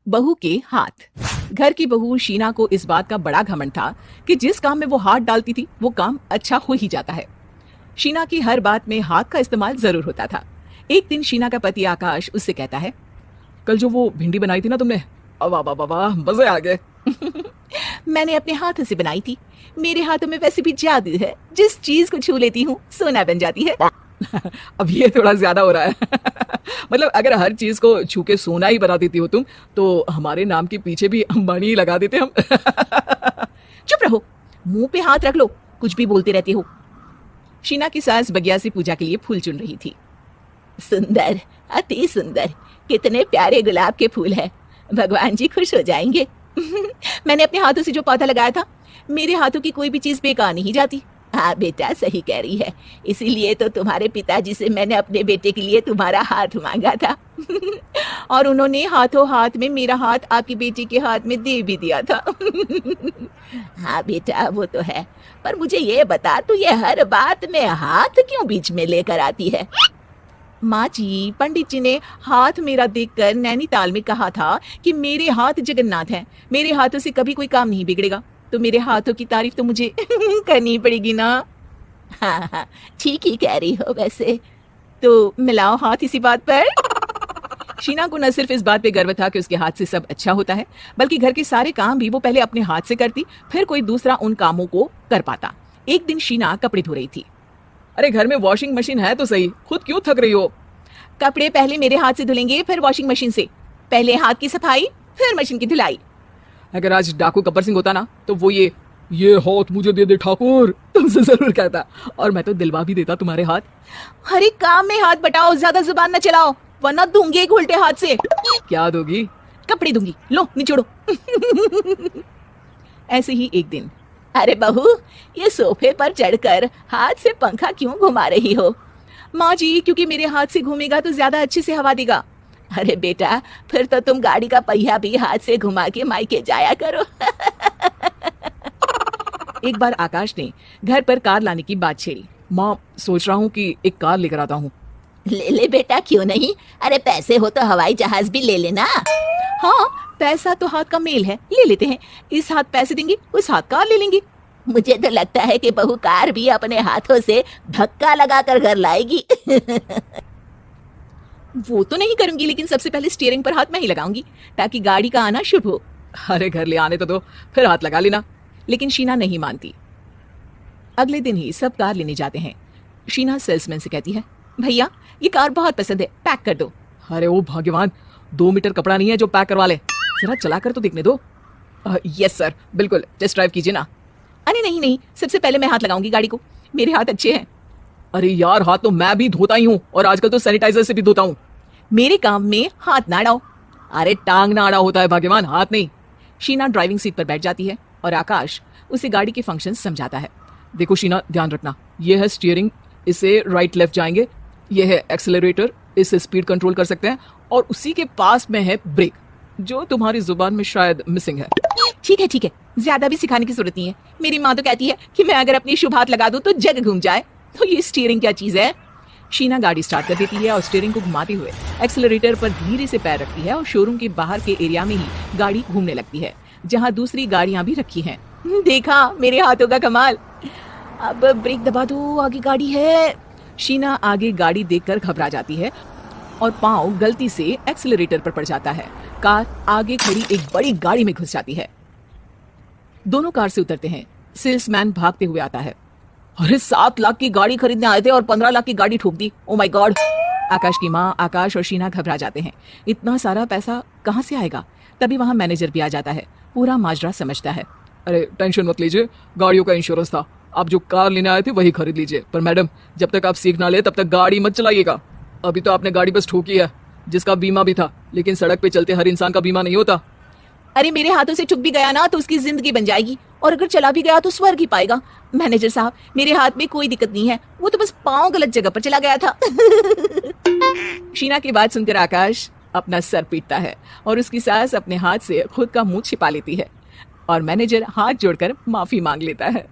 बहू के हाथ। घर की बहू शीना को इस बात का बड़ा घमंड था कि जिस काम में वो हाथ डालती थी वो काम अच्छा हो ही जाता है। शीना की हर बात में हाथ का इस्तेमाल जरूर होता था। एक दिन शीना का पति आकाश उससे कहता है, कल जो वो भिंडी बनाई थी ना तुमने, वाह वाह वाह, मजे आ गए। मैंने अपने हाथों से बनाई थी। मेरे हाथों में वैसे भी जादू है, जिस चीज को छू लेती हूँ सोना बन जाती है। अब ये थोड़ा ज्यादा हो रहा है। मतलब अगर हर चीज को छू के सोना ही बना देती हो तुम, तो हमारे नाम के पीछे भी अंबानी लगा देते हम। चुप रहो, मुंह पे हाथ रख लो, कुछ भी बोलते रहते हो। शीना की सास बगिया से पूजा के लिए फूल चुन रही थी। सुंदर, अति सुंदर, कितने प्यारे गुलाब के फूल हैं, भगवान जी खुश हो जाएंगे। मैंने अपने हाथों से जो पौधा लगाया था, मेरे हाथों की कोई भी चीज बेकार नहीं जाती। हाँ बेटा, सही कह रही है, इसीलिए तो तुम्हारे पिताजी से मैंने अपने बेटे के लिए तुम्हारा हाथ मांगा था। और उन्होंने हाथों हाथ में मेरा हाथ आपकी बेटी के हाथ में दे भी दिया था। हाँ बेटा, वो तो है, पर मुझे ये बता, तू ये हर बात में हाथ क्यों बीच में लेकर आती है? माँ जी, पंडित जी ने हाथ मेरा देखकर नैनीताल में कहा था कि मेरे हाथ जगन्नाथ हैं, मेरे हाथों से कभी कोई काम नहीं बिगड़ेगा, तो मेरे हाथों की तारीफ तो मुझे करनी पड़ेगी ना। हाँ हाँ, ठीक ही कह रही हो वैसे, तो मिलाओ हाथ इसी बात पर। शीना को न सिर्फ इस बात पे गर्व था कि उसके हाथ से सब अच्छा होता है, बल्कि घर के सारे काम भी वो पहले अपने हाथ से करती, फिर कोई दूसरा उन कामों को कर पाता। एक दिन शीना कपड़े धो रही थी। अरे घर में वॉशिंग मशीन है तो सही, खुद क्यों थक रही हो? कपड़े पहले मेरे हाथ से धुलेंगे, फिर वॉशिंग मशीन से। पहले हाथ की सफाई, फिर मशीन की धुलाई। अगर आज डाकू गब्बर सिंह होता ना, तो वो ये हाथ मुझे दे दे ठाकुर, तुमसे जरूर कहता, और मैं तो दिलवा भी देता तुम्हारे हाथ। हर एक काम में हाथ बटाओ, ज्यादा जुबान न चलाओ, वरना दूंगी एक उल्टे हाथ से। क्या दोगी? कपड़े दूंगी, लो निचोड़ो। ऐसे ही एक दिन, अरे बहू, ये सोफे पर चढ़कर हाथ से पंखा क्यों घुमा रही हो? माँ जी, क्योंकि मेरे हाथ से घूमेगा तो ज्यादा अच्छे से हवा देगा। अरे बेटा, फिर तो तुम गाड़ी का पहिया भी हाथ से घुमा के मायके जाया करो। एक बार आकाश ने घर पर कार लाने की बात छेड़ी। माँ, सोच रहा हूँ कि एक कार लेकर आता हूँ। ले ले बेटा, क्यों नहीं? अरे पैसे हो तो हवाई जहाज भी ले लेना। हाँ, पैसा तो हाथ का मेल है, ले लेते हैं। इस हाथ पैसे देंगे, उस हाथ कार ले लेंगे। मुझे तो लगता है कि बहू कार भी अपने हाथों से धक्का लगाकर घर लाएगी। वो तो नहीं करूंगी, लेकिन सबसे पहले स्टीयरिंग पर हाथ मैं ही लगाऊंगी, ताकि गाड़ी का आना शुभ हो। अरे घर ले आने तो दो, फिर हाथ लगा लेना। लेकिन शीना नहीं मानती। अगले दिन ही सब कार लेने जाते हैं। शीना सेल्समैन से कहती है, भैया ये कार बहुत पसंद है, पैक कर दो। अरे ओ भाग्यवान, 2 मीटर कपड़ा नहीं है जो पैक करवा ले, जरा चला कर तो देखने दो। यस सर, बिल्कुल, टेस्ट ड्राइव कीजिए ना। अरे नहीं नहीं, सबसे पहले मैं हाथ लगाऊंगी गाड़ी को, मेरे हाथ अच्छे हैं। अरे यार, हाथ तो मैं भी धोता ही हूँ, और आजकल तो सैनिटाइजर से भी धोता हूँ। मेरे काम में हाथ ना अड़ाओ। अरे टांग ना अड़ा होता है भाग्यवान, हाथ नहीं। शीना ड्राइविंग सीट पर बैठ जाती है और आकाश उसे गाड़ी के फंक्शन समझाता है। देखो शीना, ध्यान रखना, ये है स्टीयरिंग, इसे राइट लेफ्ट जाएंगे, ये है एक्सेलरेटर, इससे स्पीड कंट्रोल कर सकते हैं, और उसी के पास में है ब्रेक, जो तुम्हारी जुबान में शायद मिसिंग है। ठीक है, ज्यादा भी सिखाने की जरूरत नहीं है। मेरी माँ तो कहती है कि मैं अगर अपनी शुभ हाथ लगा दूं तो जग घूम जाए, तो ये स्टीयरिंग क्या चीज है? शीना गाड़ी स्टार्ट कर देती है और स्टीयरिंग को घुमाते हुए एक्सेलरेटर पर धीरे से पैर रखती है, और शोरूम के बाहर के एरिया में ही गाड़ी घूमने लगती है, जहाँ दूसरी गाड़ियां भी रखी हैं। देखा मेरे हाथों का कमाल। अब ब्रेक दबा दो, आगे गाड़ी है। शीना आगे गाड़ी देखकर घबरा जाती है और पांव गलती से एक्सेलरेटर पर पड़ जाता है। कार आगे खड़ी एक बड़ी गाड़ी में घुस जाती है। दोनों कार से उतरते हैं। सेल्समैन भागते हुए आता है। अरे 7 लाख की गाड़ी खरीदने आए थे और 15 लाख की गाड़ी ठोक दी, ओ माय गॉड। आकाश की माँ, आकाश और शीना घबरा जाते हैं। इतना सारा पैसा कहाँ से आएगा? तभी वहाँ मैनेजर भी आ जाता है, पूरा माजरा समझता है। अरे टेंशन मत लीजिए, गाड़ियों का इंश्योरेंस था, आप जो कार लेने आए थे वही खरीद लीजिए, पर मैडम जब तक आप सीख ना ले तब तक गाड़ी मत चलाइएगा। अभी तो आपने गाड़ी बस ठोकी है, जिसका बीमा भी था, लेकिन सड़क पे चलते हर इंसान का बीमा नहीं होता। अरे मेरे हाथों से ठुक भी गया ना तो उसकी जिंदगी बन जाएगी, और अगर चला भी गया तो स्वर्ग ही पाएगा। मैनेजर साहब, मेरे हाथ में कोई दिक्कत नहीं है, वो तो बस पाँव गलत जगह पर चला गया था। शीना की बात सुनकर आकाश अपना सर पीटता है और उसकी सास अपने हाथ से खुद का मुंह छिपा लेती है, और मैनेजर हाथ जोड़कर माफी मांग लेता है।